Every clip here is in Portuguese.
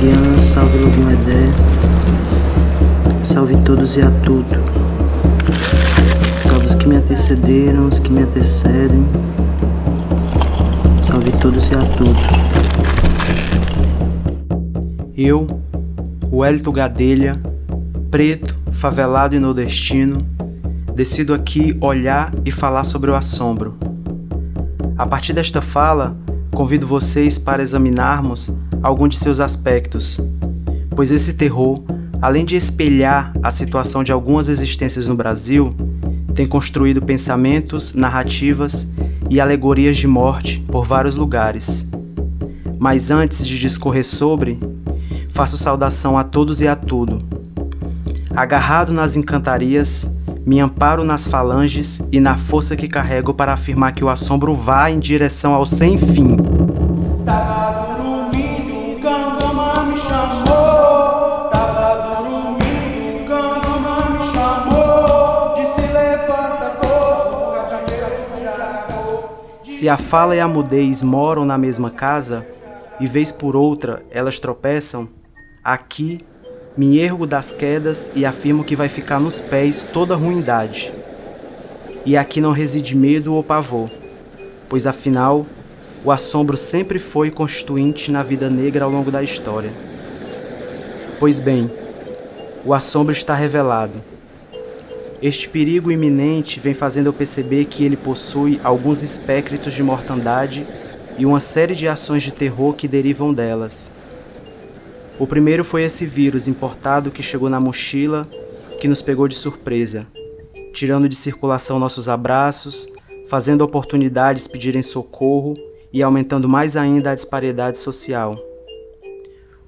Guardiã, salve Logum Edé, salve todos e a tudo. Salve os que me antecederam, os que me antecedem, salve todos e a tudo. Eu, o Hélito Gadelha, preto, favelado e nordestino, decido aqui olhar e falar sobre o assombro. A partir desta fala, convido vocês para examinarmos algum de seus aspectos, pois esse terror, além de espelhar a situação de algumas existências no Brasil, tem construído pensamentos, narrativas e alegorias de morte por vários lugares. Mas antes de discorrer sobre, faço saudação a todos e a tudo. Agarrado nas encantarias, me amparo nas falanges e na força que carrego para afirmar que o assombro vá em direção ao sem fim. Tava dormindo, o Gangama me chamou. Tava dormindo, o Gangama me chamou. Disse levanta, povo, Se a fala e a mudez moram na mesma casa, e vez por outra elas tropeçam, aqui me ergo das quedas e afirmo que vai ficar nos pés toda ruindade. E aqui não reside medo ou pavor, pois afinal, o assombro sempre foi constituinte na vida negra ao longo da história. Pois bem, o assombro está revelado. Este perigo iminente vem fazendo eu perceber que ele possui alguns espécritos de mortandade e uma série de ações de terror que derivam delas. O primeiro foi esse vírus importado que chegou na mochila, que nos pegou de surpresa, tirando de circulação nossos abraços, fazendo oportunidades pedirem socorro e aumentando mais ainda a disparidade social.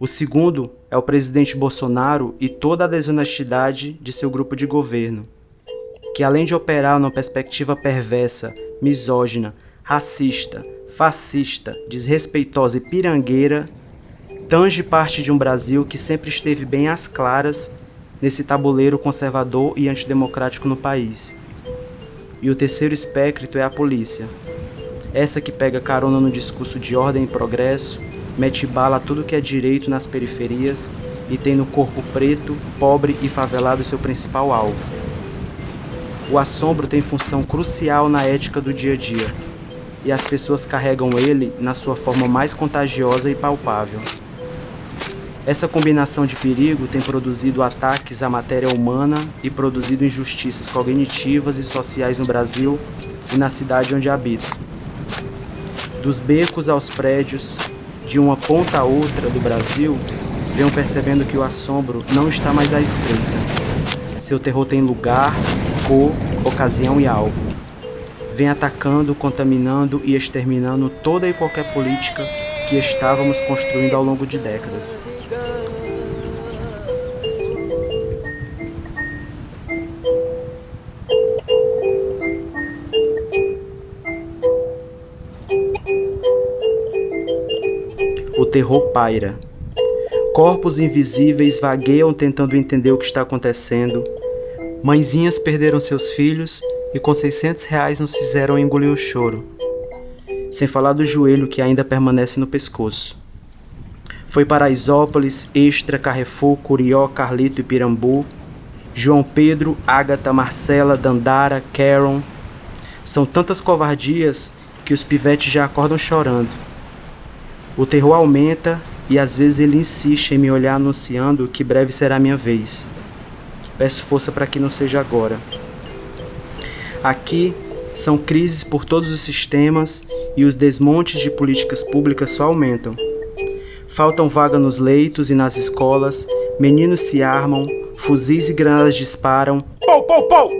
O segundo é o presidente Bolsonaro e toda a desonestidade de seu grupo de governo, que além de operar numa perspectiva perversa, misógina, racista, fascista, desrespeitosa e pirangueira, tange parte de um Brasil que sempre esteve bem às claras nesse tabuleiro conservador e antidemocrático no país. E o terceiro espécrito é a polícia. Essa que pega carona no discurso de ordem e progresso, mete bala a tudo que é direito nas periferias e tem no corpo preto, pobre e favelado seu principal alvo. O assombro tem função crucial na ética do dia a dia, e as pessoas carregam ele na sua forma mais contagiosa e palpável. Essa combinação de perigo tem produzido ataques à matéria humana e produzido injustiças cognitivas e sociais no Brasil e na cidade onde habito. Dos becos aos prédios, de uma ponta a outra do Brasil, venho percebendo que o assombro não está mais à espreita. Seu terror tem lugar, cor, ocasião e alvo. Vem atacando, contaminando e exterminando toda e qualquer política que estávamos construindo ao longo de décadas. O terror paira. Corpos invisíveis vagueiam tentando entender o que está acontecendo. Mãezinhas perderam seus filhos e com R$600 nos fizeram engolir o choro. Sem falar do joelho que ainda permanece no pescoço. Foi Paraisópolis, Extra, Carrefour, Curió, Carlito e Pirambu, João Pedro, Ágata, Marcela, Dandara, Caron. São tantas covardias que os pivetes já acordam chorando. O terror aumenta e às vezes ele insiste em me olhar anunciando que breve será minha vez. Peço força para que não seja agora. Aqui são crises por todos os sistemas e os desmontes de políticas públicas só aumentam. Faltam vaga nos leitos e nas escolas, meninos se armam, fuzis e granadas disparam. Pou, pou, pou!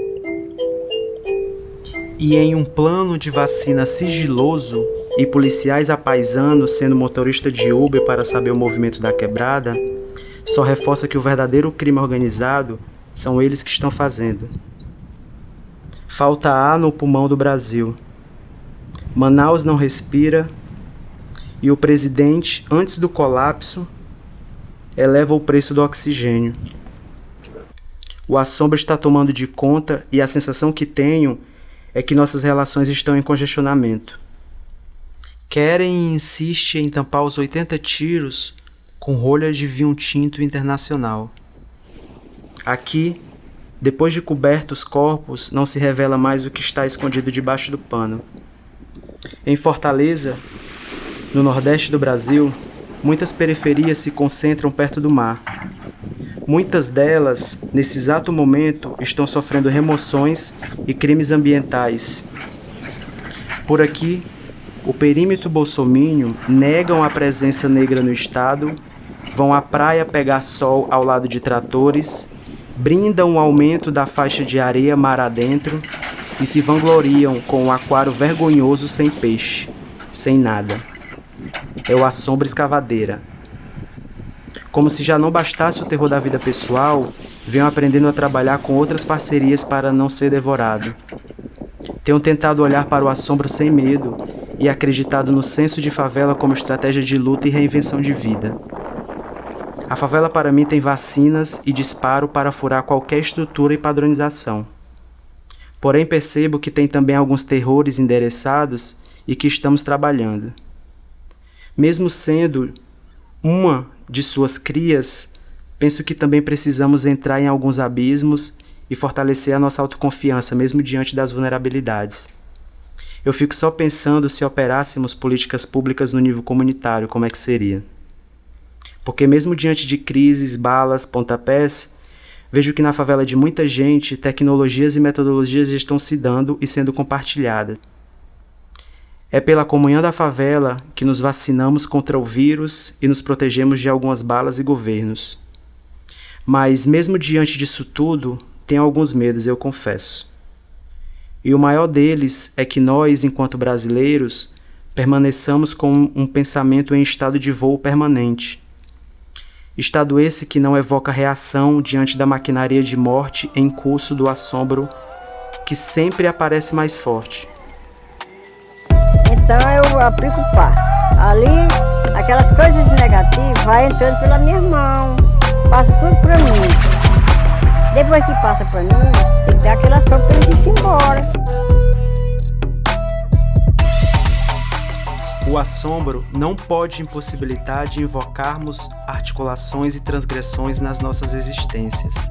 E em um plano de vacina sigiloso e policiais apaisanos sendo motorista de Uber para saber o movimento da quebrada, só reforça que o verdadeiro crime organizado são eles que estão fazendo. Falta ar no pulmão do Brasil. Manaus não respira e o presidente, antes do colapso, eleva o preço do oxigênio. O assombro está tomando de conta e a sensação que tenho é que nossas relações estão em congestionamento. Querem e insistem em tampar os 80 tiros com rolha de vinho tinto internacional. Aqui, depois de cobertos os corpos, não se revela mais o que está escondido debaixo do pano. Em Fortaleza, no nordeste do Brasil, muitas periferias se concentram perto do mar. Muitas delas, nesse exato momento, estão sofrendo remoções e crimes ambientais. Por aqui, o perímetro bolsominion negam a presença negra no estado, vão à praia pegar sol ao lado de tratores, brindam o aumento da faixa de areia mar adentro e se vangloriam com um aquário vergonhoso sem peixe, sem nada. É o Assombro Escavadeira. Como se já não bastasse o terror da vida pessoal, venho aprendendo a trabalhar com outras parcerias para não ser devorado. Tenho tentado olhar para o assombro sem medo e acreditado no senso de favela como estratégia de luta e reinvenção de vida. A favela para mim tem vacinas e disparo para furar qualquer estrutura e padronização. Porém percebo que tem também alguns terrores endereçados e que estamos trabalhando. Mesmo sendo uma de suas crias, penso que também precisamos entrar em alguns abismos e fortalecer a nossa autoconfiança, mesmo diante das vulnerabilidades. Eu fico só pensando se operássemos políticas públicas no nível comunitário, como é que seria. Porque mesmo diante de crises, balas, pontapés, vejo que na favela de muita gente, tecnologias e metodologias estão se dando e sendo compartilhadas. É pela comunhão da favela que nos vacinamos contra o vírus e nos protegemos de algumas balas e governos. Mas mesmo diante disso tudo, tenho alguns medos, eu confesso. E o maior deles é que nós, enquanto brasileiros, permaneçamos com um pensamento em estado de voo permanente. Estado esse que não evoca reação diante da maquinaria de morte em curso do assombro, que sempre aparece mais forte. Então eu aplico o passo. Ali, aquelas coisas negativas vai entrando pela minha mão, passa tudo para mim. Depois que passa para mim, tem que dar aquela sopa para ele ir embora. O assombro não pode impossibilitar de invocarmos articulações e transgressões nas nossas existências.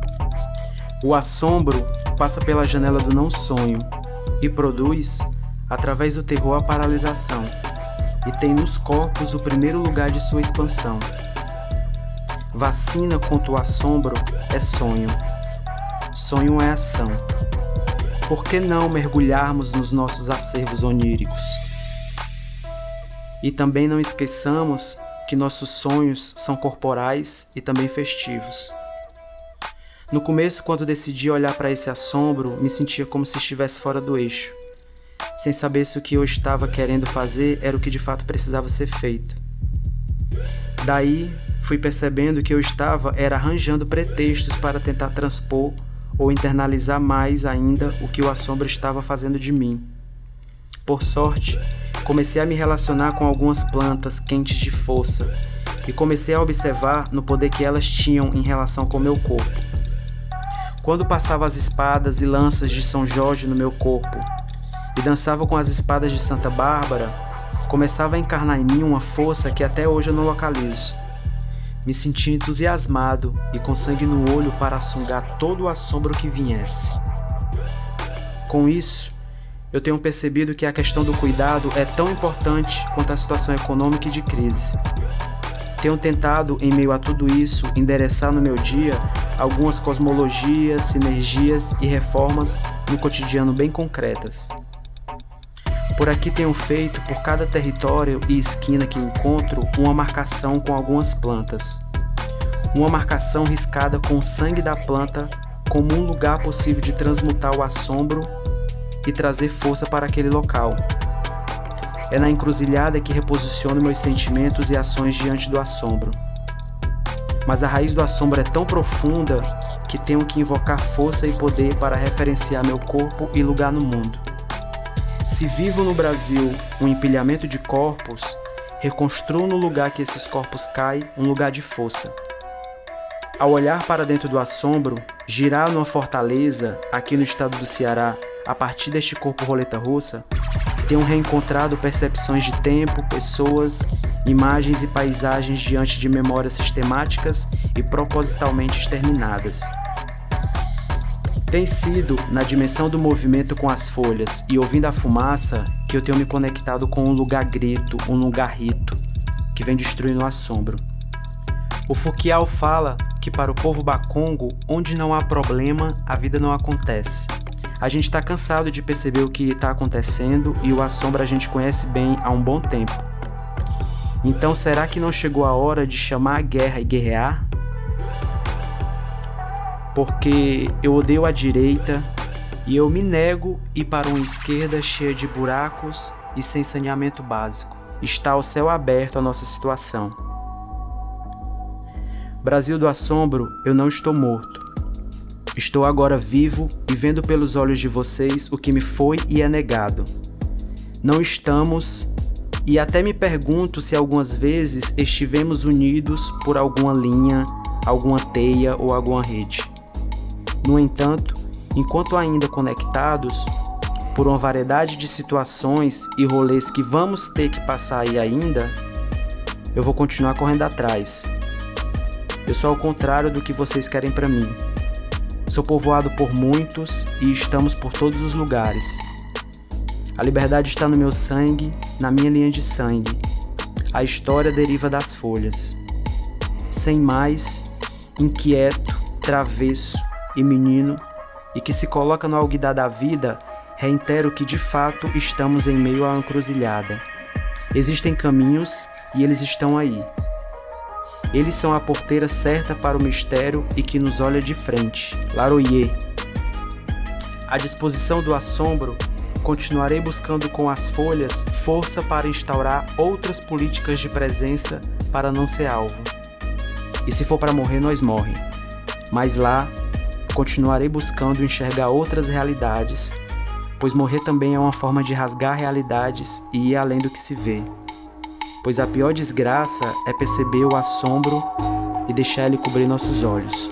O assombro passa pela janela do não sonho e produz, através do terror, a paralisação, e tem nos corpos o primeiro lugar de sua expansão. Vacina contra o assombro é sonho. Sonho é ação. Por que não mergulharmos nos nossos acervos oníricos? E também não esqueçamos que nossos sonhos são corporais e também festivos. No começo, quando decidi olhar para esse assombro, me sentia como se estivesse fora do eixo, sem saber se o que eu estava querendo fazer era o que de fato precisava ser feito. Daí, fui percebendo que eu estava arranjando pretextos para tentar transpor ou internalizar mais ainda o que o assombro estava fazendo de mim. Por sorte, comecei a me relacionar com algumas plantas quentes de força e comecei a observar no poder que elas tinham em relação com o meu corpo. Quando passava as espadas e lanças de São Jorge no meu corpo e dançava com as espadas de Santa Bárbara, começava a encarnar em mim uma força que até hoje eu não localizo. Me sentia entusiasmado e com sangue no olho para assungar todo o assombro que viesse. Com isso, eu tenho percebido que a questão do cuidado é tão importante quanto a situação econômica e de crise. Tenho tentado, em meio a tudo isso, endereçar no meu dia algumas cosmologias, sinergias e reformas no cotidiano bem concretas. Por aqui tenho feito, por cada território e esquina que encontro, uma marcação com algumas plantas. Uma marcação riscada com o sangue da planta como um lugar possível de transmutar o assombro e trazer força para aquele local. É na encruzilhada que reposiciono meus sentimentos e ações diante do assombro. Mas a raiz do assombro é tão profunda que tenho que invocar força e poder para referenciar meu corpo e lugar no mundo. Se vivo no Brasil um empilhamento de corpos, reconstruo no lugar que esses corpos caem um lugar de força. Ao olhar para dentro do assombro, girar numa fortaleza, aqui no estado do Ceará, a partir deste corpo roleta russa, Tenho reencontrado percepções de tempo, pessoas, imagens e paisagens diante de memórias sistemáticas e propositalmente exterminadas. Tem sido na dimensão do movimento com as folhas e ouvindo a fumaça que eu tenho me conectado com um lugar grito, um lugar rito, que vem destruindo o assombro. O Fouquial fala que para o povo bakongo, onde não há problema, a vida não acontece. A gente está cansado de perceber o que está acontecendo e o assombro a gente conhece bem há um bom tempo. Então será que não chegou a hora de chamar a guerra e guerrear? Porque eu odeio a direita e eu me nego a ir para uma esquerda cheia de buracos e sem saneamento básico. Está ao céu aberto a nossa situação. Brasil do assombro, eu não estou morto. Estou agora vivo e vendo pelos olhos de vocês o que me foi e é negado. Não estamos, e até me pergunto se algumas vezes estivemos unidos por alguma linha, alguma teia ou alguma rede. No entanto, enquanto ainda conectados, por uma variedade de situações e rolês que vamos ter que passar aí ainda, eu vou continuar correndo atrás. Eu sou ao contrário do que vocês querem pra mim. Sou povoado por muitos e estamos por todos os lugares. A liberdade está no meu sangue, na minha linha de sangue. A história deriva das folhas. Sem mais, inquieto, travesso e menino, e que se coloca no alguidar da vida, reitero que de fato estamos em meio a uma encruzilhada. Existem caminhos e eles estão aí. Eles são a porteira certa para o mistério e que nos olha de frente. Laroyer. À disposição do assombro, continuarei buscando com as folhas força para instaurar outras políticas de presença para não ser alvo. E se for para morrer, nós morre. Mas lá, continuarei buscando enxergar outras realidades, pois morrer também é uma forma de rasgar realidades e ir além do que se vê. Pois a pior desgraça é perceber o assombro e deixar ele cobrir nossos olhos.